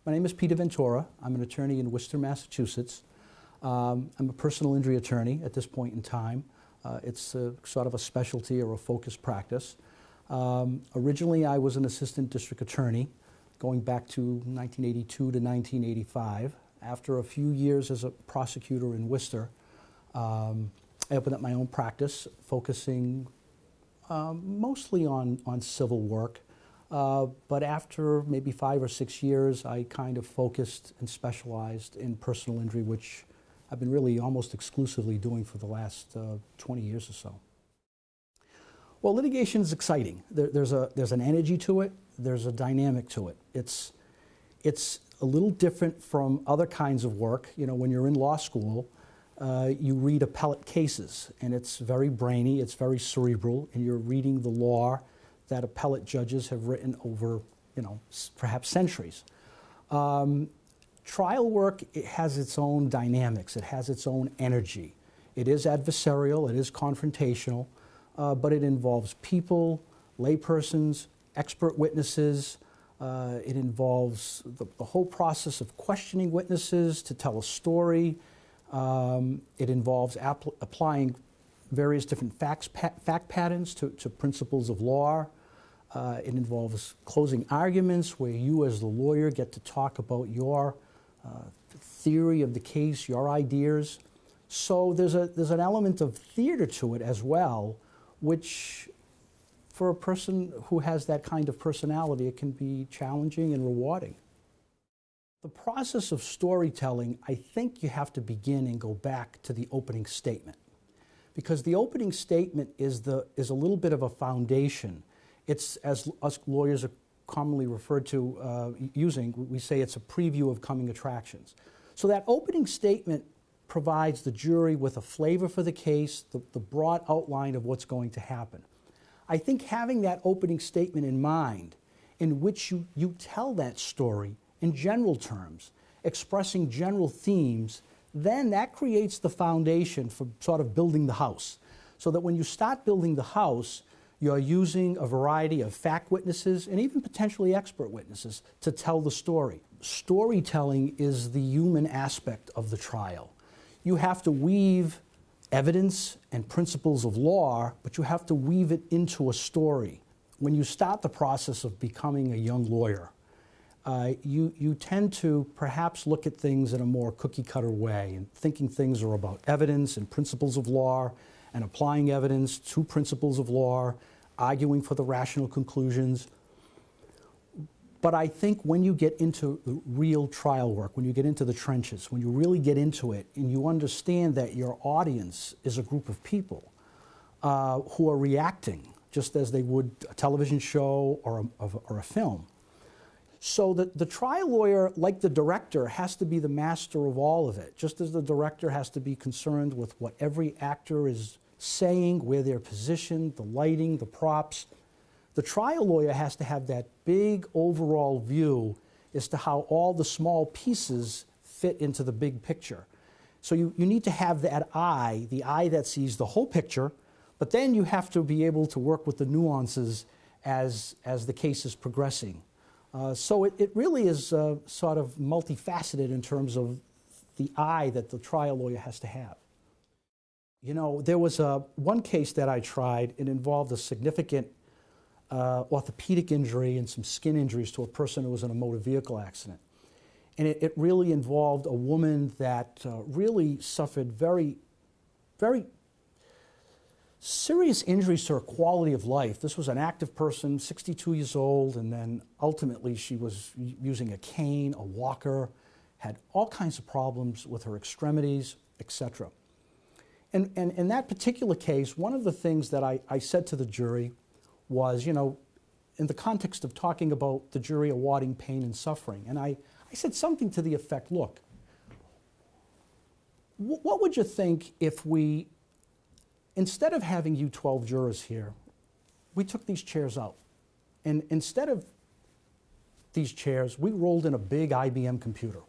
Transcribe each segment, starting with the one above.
My name is Peter Ventura. I'm an attorney in Worcester, Massachusetts. I'm a personal injury attorney at this point in time. It's sort of a specialty or a focused practice. Originally, I was an assistant district attorney going back to 1982 to 1985. After a few years as a prosecutor in Worcester, I opened up my own practice, focusing mostly on civil work. But after maybe 5 or 6 years, I kind of focused and specialized in personal injury, which I've been really almost exclusively doing for the last 20 years or so. Well, litigation is exciting. There's an energy to it. There's a dynamic to it. It's a little different from other kinds of work. You know, when you're in law school, you read appellate cases, and it's very brainy, it's very cerebral, and you're reading the law that appellate judges have written over, you know, perhaps centuries. Trial work, it has its own dynamics, it has its own energy. It is adversarial, it is confrontational, but it involves people, laypersons, expert witnesses. It involves the whole process of questioning witnesses to tell a story. It involves applying various different fact patterns to principles of law. It involves closing arguments where you as the lawyer get to talk about your theory of the case, your ideas. So there's an element of theater to it as well, which for a person who has that kind of personality, it can be challenging and rewarding. The process of storytelling, I think you have to begin and go back to the opening statement, because the opening statement is a little bit of a foundation. It's, as us lawyers are commonly referred to using, we say it's a preview of coming attractions. So that opening statement provides the jury with a flavor for the case, the broad outline of what's going to happen. I think having that opening statement in mind, in which you tell that story in general terms, expressing general themes, then that creates the foundation for sort of building the house. So that when you start building the house, you're using a variety of fact witnesses and even potentially expert witnesses to tell the story. Storytelling is the human aspect of the trial. You have to weave evidence and principles of law, but you have to weave it into a story. When you start the process of becoming a young lawyer, you tend to perhaps look at things in a more cookie-cutter way, and thinking things are about evidence and principles of law, and applying evidence to principles of law, arguing for the rational conclusions. But I think when you get into the real trial work, when you get into the trenches, when you really get into it, and you understand that your audience is a group of people who are reacting just as they would a television show or a film. So the trial lawyer, like the director, has to be the master of all of it, just as the director has to be concerned with what every actor is saying, where they're positioned, the lighting, the props. The trial lawyer has to have that big overall view as to how all the small pieces fit into the big picture. So you need to have that eye, the eye that sees the whole picture, but then you have to be able to work with the nuances as the case is progressing. So it really is sort of multifaceted in terms of the eye that the trial lawyer has to have. You know, there was one case that I tried. It involved a significant orthopedic injury and some skin injuries to a person who was in a motor vehicle accident. And it really involved a woman that really suffered very, very serious injuries to her quality of life. This was an active person, 62 years old, and then ultimately she was using a cane, a walker, had all kinds of problems with her extremities, etc. And in that particular case, one of the things that I said to the jury was, you know, in the context of talking about the jury awarding pain and suffering, and I said something to the effect, look, what would you think if we, instead of having you 12 jurors here, we took these chairs out, and instead of these chairs, we rolled in a big IBM computer,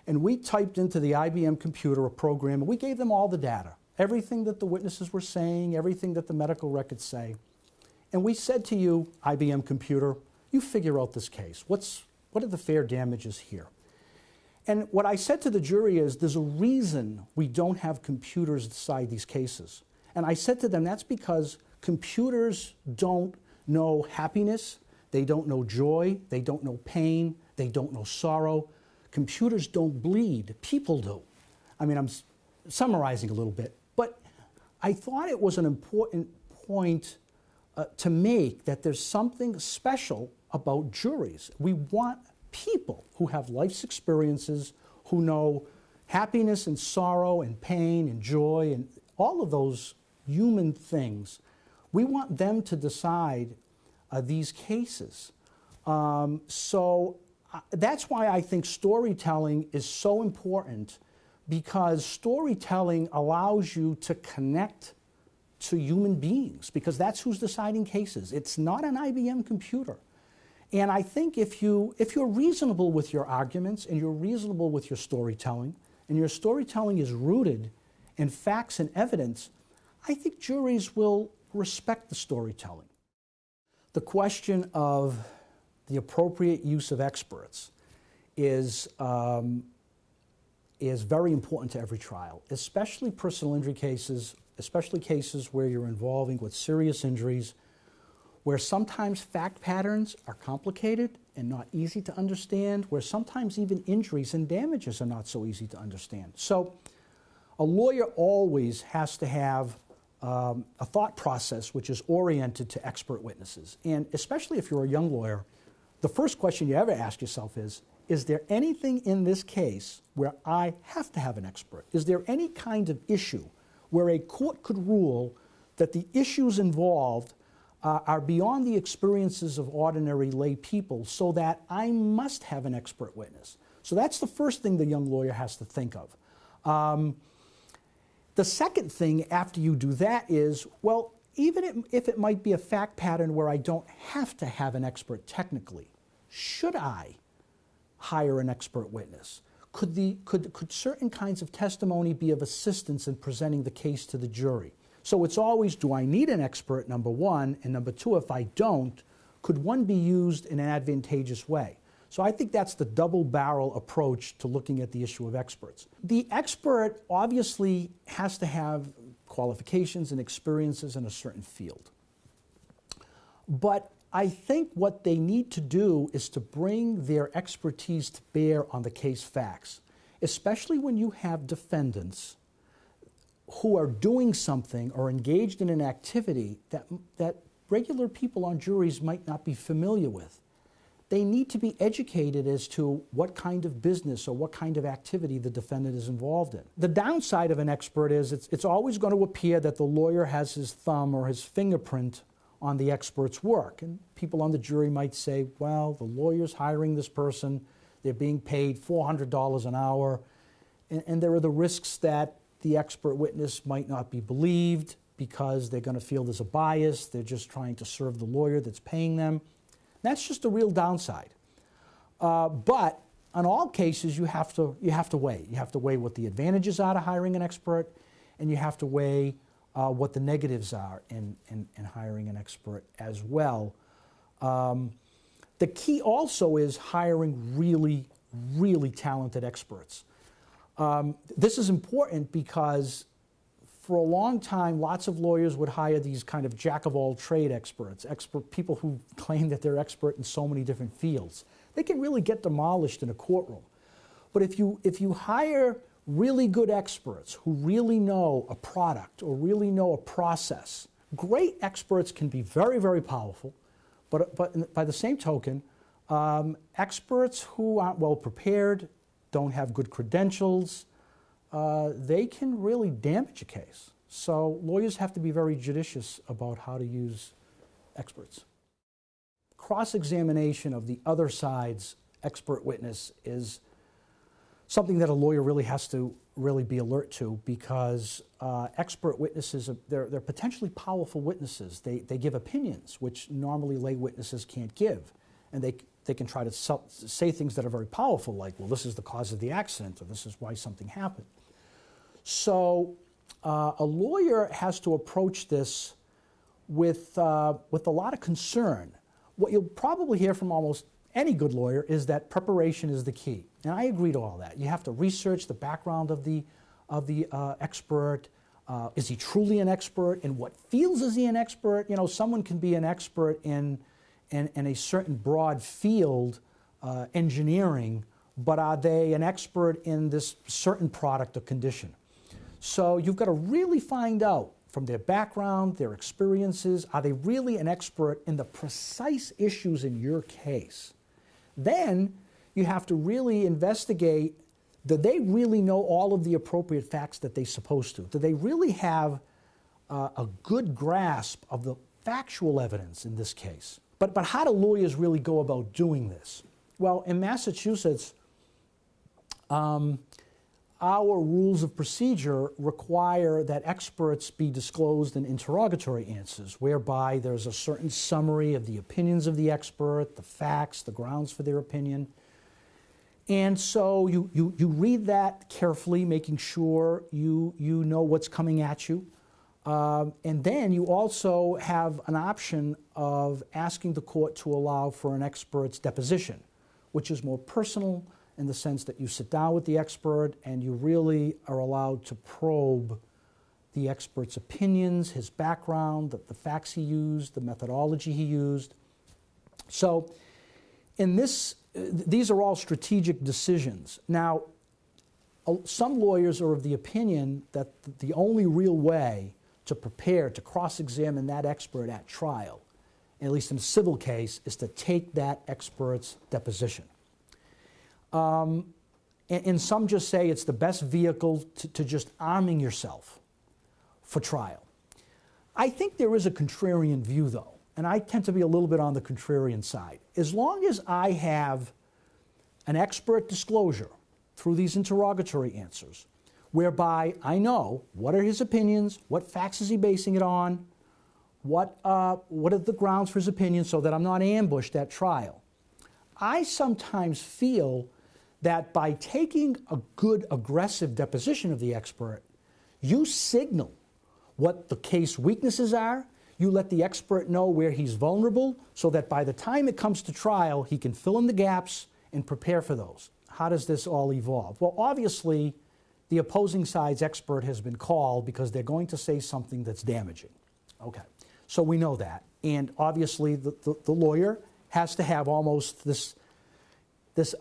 and we typed into the IBM computer a program, and we gave them all the data, everything that the witnesses were saying, everything that the medical records say. And we said to you, IBM computer, you figure out this case. What's What are the fair damages here? And what I said to the jury is, there's a reason we don't have computers decide these cases. And I said to them, that's because computers don't know happiness, they don't know joy, they don't know pain, they don't know sorrow. Computers don't bleed, people do. I mean, I'm summarizing a little bit, but I thought it was an important point to make, that there's something special about juries. We want people who have life's experiences, who know happiness and sorrow and pain and joy and all of those human things. We want them to decide these cases. So that's why I think storytelling is so important, because storytelling allows you to connect to human beings, because that's who's deciding cases. It's not an IBM computer. And I think if you're reasonable with your arguments, and you're reasonable with your storytelling, and your storytelling is rooted in facts and evidence, I think juries will respect the storytelling. The question of the appropriate use of experts is very important to every trial, especially personal injury cases, especially cases where you're involving with serious injuries, where sometimes fact patterns are complicated and not easy to understand, where sometimes even injuries and damages are not so easy to understand. So a lawyer always has to have a thought process which is oriented to expert witnesses. And especially if you're a young lawyer, the first question you ever ask yourself is there anything in this case where I have to have an expert? Is there any kind of issue where a court could rule that the issues involved are beyond the experiences of ordinary lay people, so that I must have an expert witness? So that's the first thing the young lawyer has to think of. The second thing after you do that is, well, even if it might be a fact pattern where I don't have to have an expert technically, should I hire an expert witness? Could certain kinds of testimony be of assistance in presenting the case to the jury? So it's always, do I need an expert, number one, and number two, if I don't, could one be used in an advantageous way? So I think that's the double-barrel approach to looking at the issue of experts. The expert obviously has to have qualifications and experiences in a certain field. But I think what they need to do is to bring their expertise to bear on the case facts, especially when you have defendants who are doing something or engaged in an activity that regular people on juries might not be familiar with. They need to be educated as to what kind of business or what kind of activity the defendant is involved in. The downside of an expert is it's always going to appear that the lawyer has his thumb or his fingerprint on the expert's work. And people on the jury might say, well, the lawyer's hiring this person, they're being paid $400 an hour, and there are the risks that the expert witness might not be believed because they're going to feel there's a bias, they're just trying to serve the lawyer that's paying them. That's just a real downside. But in all cases, you have to weigh. You have to weigh what the advantages are to hiring an expert, and you have to weigh what the negatives are in hiring an expert as well. The key also is hiring really, really talented experts. This is important because for a long time, lots of lawyers would hire these kind of jack-of-all-trade experts, people who claim that they're expert in so many different fields. They can really get demolished in a courtroom. But if you hire really good experts who really know a product or really know a process, great experts can be very, very powerful, but by the same token, experts who aren't well prepared, don't have good credentials, they can really damage a case. So lawyers have to be very judicious about how to use experts. Cross-examination of the other side's expert witness is something that a lawyer really has to really be alert to, because expert witnesses, they're potentially powerful witnesses. They give opinions, which normally lay witnesses can't give. And they can try to say things that are very powerful, like, well, this is the cause of the accident, or this is why something happened. So a lawyer has to approach this with a lot of concern. What you'll probably hear from almost any good lawyer is that preparation is the key. And I agree to all that. You have to research the background of the expert. Is he truly an expert? In what fields is he an expert? You know, someone can be an expert in a certain broad field, engineering, but are they an expert in this certain product or condition? So you've got to really find out from their background, their experiences, are they really an expert in the precise issues in your case? Then you have to really investigate, do they really know all of the appropriate facts that they're supposed to? Do they really have a good grasp of the factual evidence in this case? But how do lawyers really go about doing this? Well, in Massachusetts, our rules of procedure require that experts be disclosed in interrogatory answers, whereby there's a certain summary of the opinions of the expert, the facts, the grounds for their opinion. And so you read that carefully, making sure you know what's coming at you. And then you also have an option of asking the court to allow for an expert's deposition, which is more personal, in the sense that you sit down with the expert and you really are allowed to probe the expert's opinions, his background, the facts he used, the methodology he used. So in this, these are all strategic decisions. Now, some lawyers are of the opinion that the only real way to prepare to cross-examine that expert at trial, at least in a civil case, is to take that expert's deposition. And some just say it's the best vehicle to just arming yourself for trial. I think there is a contrarian view, though, and I tend to be a little bit on the contrarian side. As long as I have an expert disclosure through these interrogatory answers, whereby I know what are his opinions, what facts is he basing it on, what are the grounds for his opinion, so that I'm not ambushed at trial. I sometimes feel that by taking a good, aggressive deposition of the expert, you signal what the case weaknesses are, you let the expert know where he's vulnerable, so that by the time it comes to trial, he can fill in the gaps and prepare for those. How does this all evolve? Well, obviously, the opposing side's expert has been called because they're going to say something that's damaging. Okay, so we know that. And obviously, the lawyer has to have almost this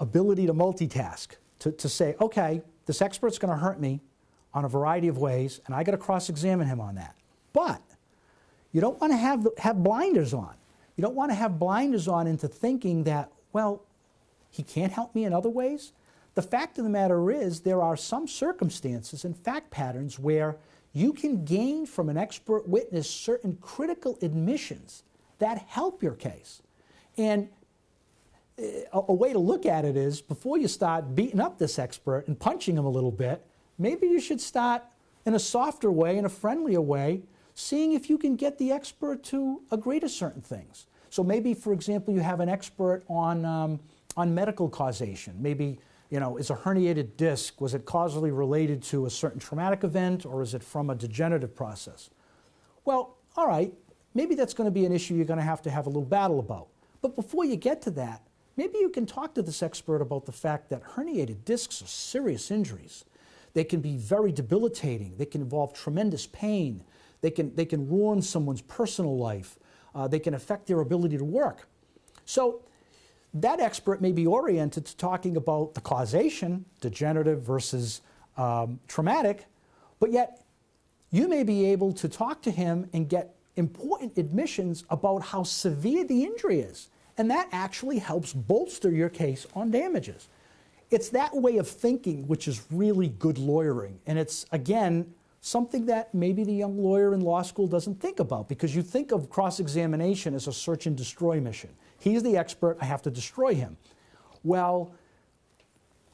ability to multitask, to say, okay, this expert's going to hurt me on a variety of ways, and I got to cross-examine him on that. But you don't want to have blinders on. You don't want to have blinders on into thinking that, well, he can't help me in other ways. The fact of the matter is there are some circumstances and fact patterns where you can gain from an expert witness certain critical admissions that help your case. And a way to look at it is, before you start beating up this expert and punching him a little bit, maybe you should start in a softer way, in a friendlier way, seeing if you can get the expert to agree to certain things. So maybe, for example, you have an expert on medical causation. Maybe, you know, is a herniated disc, was it causally related to a certain traumatic event, or is it from a degenerative process? Well, all right, maybe that's going to be an issue you're going to have a little battle about. But before you get to that, maybe you can talk to this expert about the fact that herniated discs are serious injuries. They can be very debilitating. They can involve tremendous pain. They can ruin someone's personal life. They can affect their ability to work. So that expert may be oriented to talking about the causation, degenerative versus traumatic, but yet you may be able to talk to him and get important admissions about how severe the injury is. And that actually helps bolster your case on damages. It's that way of thinking which is really good lawyering. And it's, again, something that maybe the young lawyer in law school doesn't think about, because you think of cross-examination as a search and destroy mission. He's the expert, I have to destroy him. Well,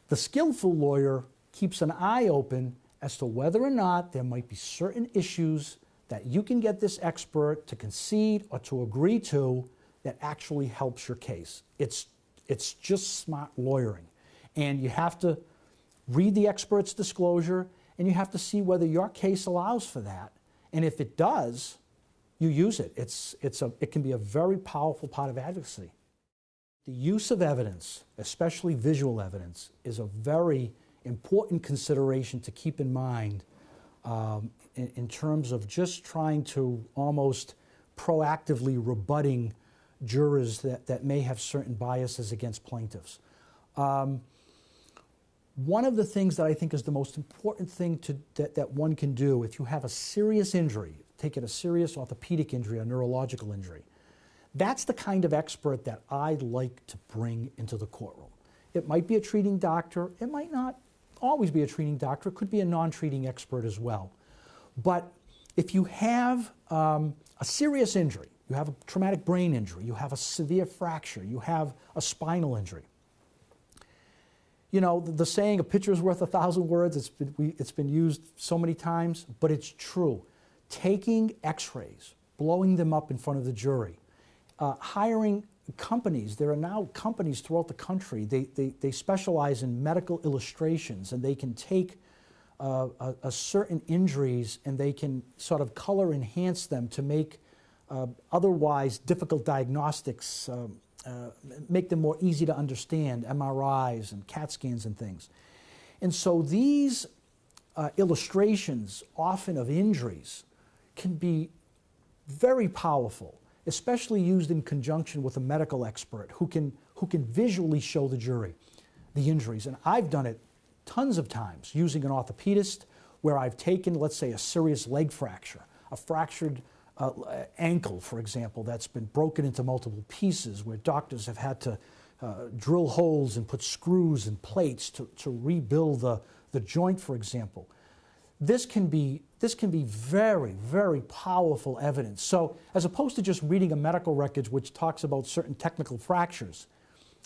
the skillful lawyer keeps an eye open as to whether or not there might be certain issues that you can get this expert to concede or to agree to that actually helps your case. It's just smart lawyering. And you have to read the expert's disclosure, and you have to see whether your case allows for that. And if it does, you use it. It can be a very powerful part of advocacy. The use of evidence, especially visual evidence, is a very important consideration to keep in mind in terms of just trying to almost proactively rebutting jurors that may have certain biases against plaintiffs. One of the things that I think is the most important thing that one can do if you have a serious injury, take it a serious orthopedic injury, a neurological injury, that's the kind of expert that I'd like to bring into the courtroom. It might be a treating doctor. It might not always be a treating doctor. It could be a non-treating expert as well. But if you have a serious injury, you have a traumatic brain injury, you have a severe fracture, you have a spinal injury. You know, the saying, a picture is worth 1,000 words, it's been used so many times, but it's true. Taking x-rays, blowing them up in front of the jury, hiring companies. There are now companies throughout the country. They specialize in medical illustrations, and they can take a certain injuries and they can sort of color enhance them to make otherwise difficult diagnostics, make them more easy to understand, MRIs and CAT scans and things. And so these illustrations, often of injuries, can be very powerful, especially used in conjunction with a medical expert who can visually show the jury the injuries. And I've done it tons of times using an orthopedist where I've taken, let's say, a serious leg fracture, a fractured ankle, for example, that's been broken into multiple pieces, where doctors have had to drill holes and put screws and plates to rebuild the joint, for example. This can be very, very powerful evidence. So as opposed to just reading a medical record which talks about certain technical fractures,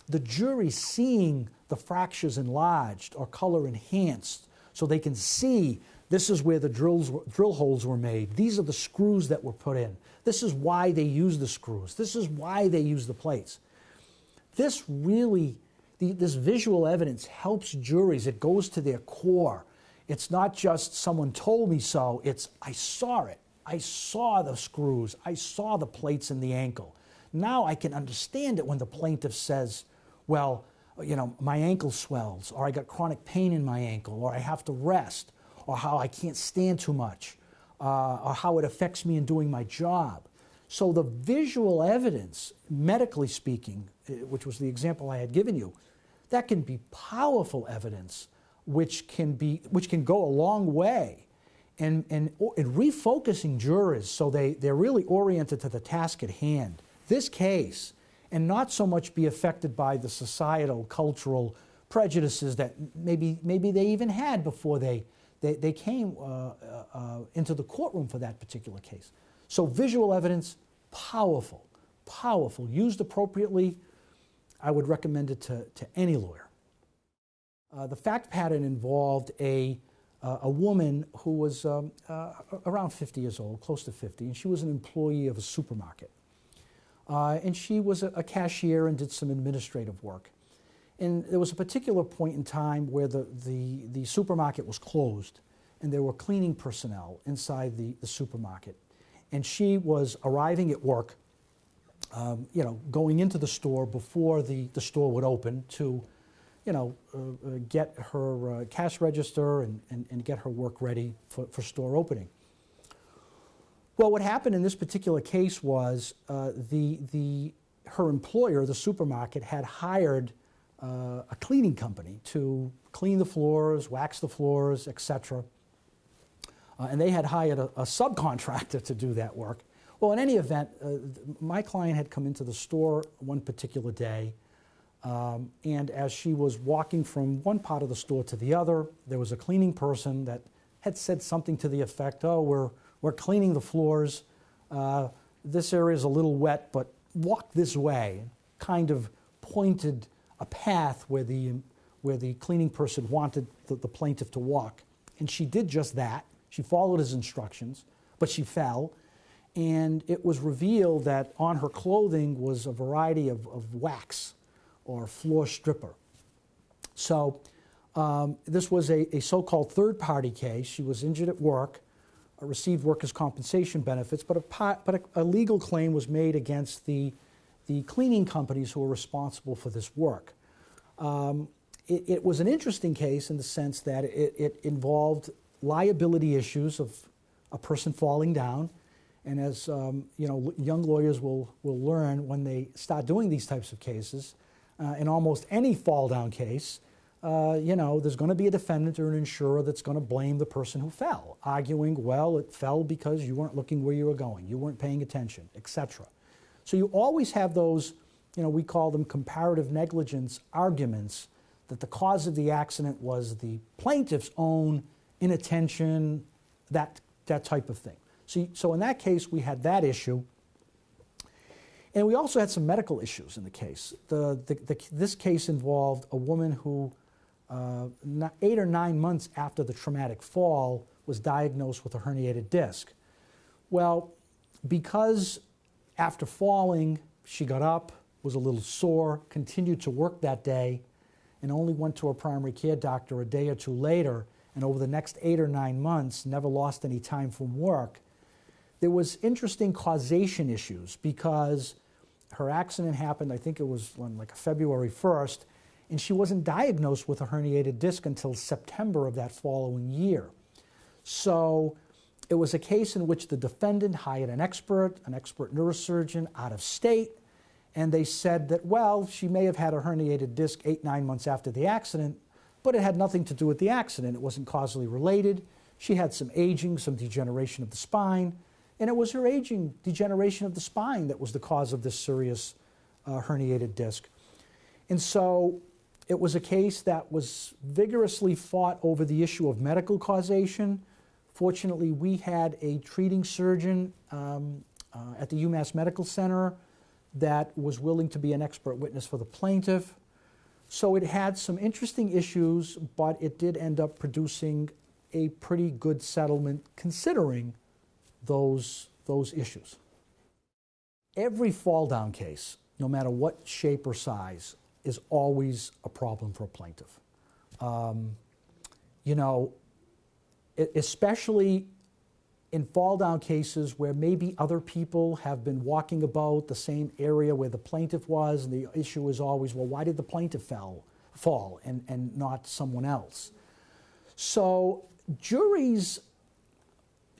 the jury seeing the fractures enlarged or color enhanced so they can see this is where the drill holes were made. These are the screws that were put in. This is why they use the screws. This is why they use the plates. This really, this visual evidence helps juries. It goes to their core. It's not just someone told me so, it's I saw it. I saw the screws. I saw the plates in the ankle. Now I can understand it when the plaintiff says, well, you know, my ankle swells, or I got chronic pain in my ankle, or I have to rest, or how I can't stand too much, or how it affects me in doing my job. So the visual evidence, medically speaking, which was the example I had given you, that can be powerful evidence which can go a long way in refocusing jurors so they're really oriented to the task at hand, this case, and not so much be affected by the societal, cultural prejudices that maybe they even had before they came into the courtroom for that particular case. So visual evidence, powerful, powerful. Used appropriately, I would recommend it to any lawyer. The fact pattern involved a woman who was around 50 years old, close to 50, and she was an employee of a supermarket. And she was a cashier and did some administrative work. And there was a particular point in time where the supermarket was closed, and there were cleaning personnel inside the supermarket. And she was arriving at work, you know, going into the store before the store would open to, you know, get her cash register and get her work ready for store opening. Well, what happened in this particular case was her employer, the supermarket, had hired a cleaning company to clean the floors, wax the floors, etc. And they had hired a subcontractor to do that work. Well, in any event, my client had come into the store one particular day, and as she was walking from one part of the store to the other, there was a cleaning person that had said something to the effect, oh, we're cleaning the floors. This area is a little wet, but walk this way. Kind of pointed a path where the cleaning person wanted the plaintiff to walk. And she did just that. She followed his instructions, but she fell. And it was revealed that on her clothing was a variety of wax or floor stripper. So this was a so-called third-party case. She was injured at work, received workers' compensation benefits, but a legal claim was made against the the cleaning companies who were responsible for this work. It was an interesting case in the sense that it involved liability issues of a person falling down. And as you know, young lawyers will learn when they start doing these types of cases, in almost any fall-down case, you know, there's going to be a defendant or an insurer that's going to blame the person who fell, arguing, well, it fell because you weren't looking where you were going, you weren't paying attention, etc. So you always have those, you know, we call them comparative negligence arguments, that the cause of the accident was the plaintiff's own inattention, that type of thing. So in that case, we had that issue. And we also had some medical issues in the case. This case involved a woman who, 8 or 9 months after the traumatic fall, was diagnosed with a herniated disc. Well, because after falling, she got up, was a little sore, continued to work that day, and only went to her primary care doctor a day or two later, and over the next 8 or 9 months, never lost any time from work. There was interesting causation issues because her accident happened, I think it was on like February 1st, and she wasn't diagnosed with a herniated disc until September of that following year. So it was a case in which the defendant hired an expert neurosurgeon out of state, and they said that, well, she may have had a herniated disc 8, 9 months after the accident, but it had nothing to do with the accident. It wasn't causally related. She had some aging, some degeneration of the spine, and it was her aging, degeneration of the spine that was the cause of this serious herniated disc. And so it was a case that was vigorously fought over the issue of medical causation. Fortunately, we had a treating surgeon at the UMass Medical Center that was willing to be an expert witness for the plaintiff. So it had some interesting issues, but it did end up producing a pretty good settlement considering those issues. Every fall-down case, no matter what shape or size, is always a problem for a plaintiff. You know, especially in fall-down cases where maybe other people have been walking about the same area where the plaintiff was, and the issue is always, well, why did the plaintiff fall and not someone else? So juries,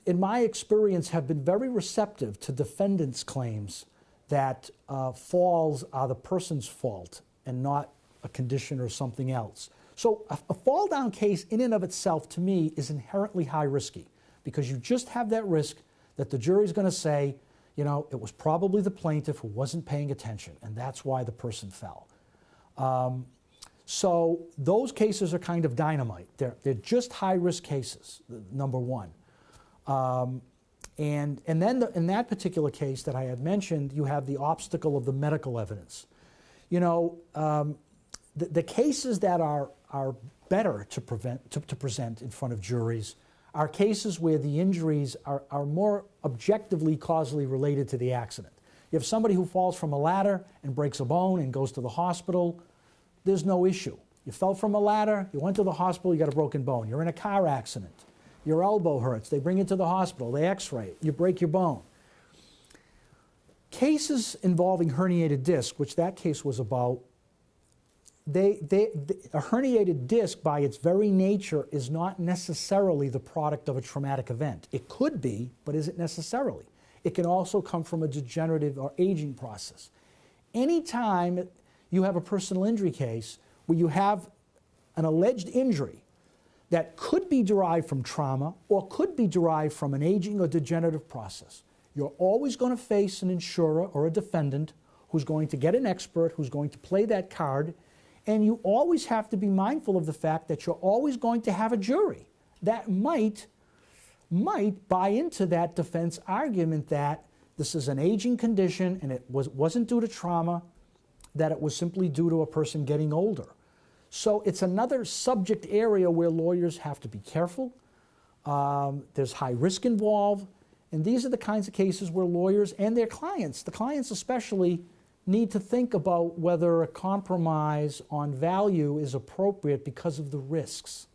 in my experience, have been very receptive to defendants' claims that falls are the person's fault and not a condition or something else. So a fall-down case in and of itself, to me, is inherently high-risky, because you just have that risk that the jury's going to say, you know, it was probably the plaintiff who wasn't paying attention, and that's why the person fell. So those cases are kind of dynamite. They're just high-risk cases, number one. And then in that particular case that I had mentioned, you have the obstacle of the medical evidence. You know, the cases that are better to present in front of juries are cases where the injuries are more objectively causally related to the accident. You have somebody who falls from a ladder and breaks a bone and goes to the hospital, there's no issue. You fell from a ladder, you went to the hospital, you got a broken bone. You're in a car accident, your elbow hurts, they bring you to the hospital, they x-ray it, you break your bone. Cases involving herniated disc, which that case was about, a herniated disc, by its very nature, is not necessarily the product of a traumatic event. It could be, but is it necessarily? It can also come from a degenerative or aging process. Anytime you have a personal injury case where you have an alleged injury that could be derived from trauma or could be derived from an aging or degenerative process, you're always going to face an insurer or a defendant who's going to get an expert, who's going to play that card. And you always have to be mindful of the fact that you're always going to have a jury that might buy into that defense argument that this is an aging condition and it wasn't due to trauma, that it was simply due to a person getting older. So it's another subject area where lawyers have to be careful. There's high risk involved. And these are the kinds of cases where lawyers and their clients, the clients especially, need to think about whether a compromise on value is appropriate because of the risks.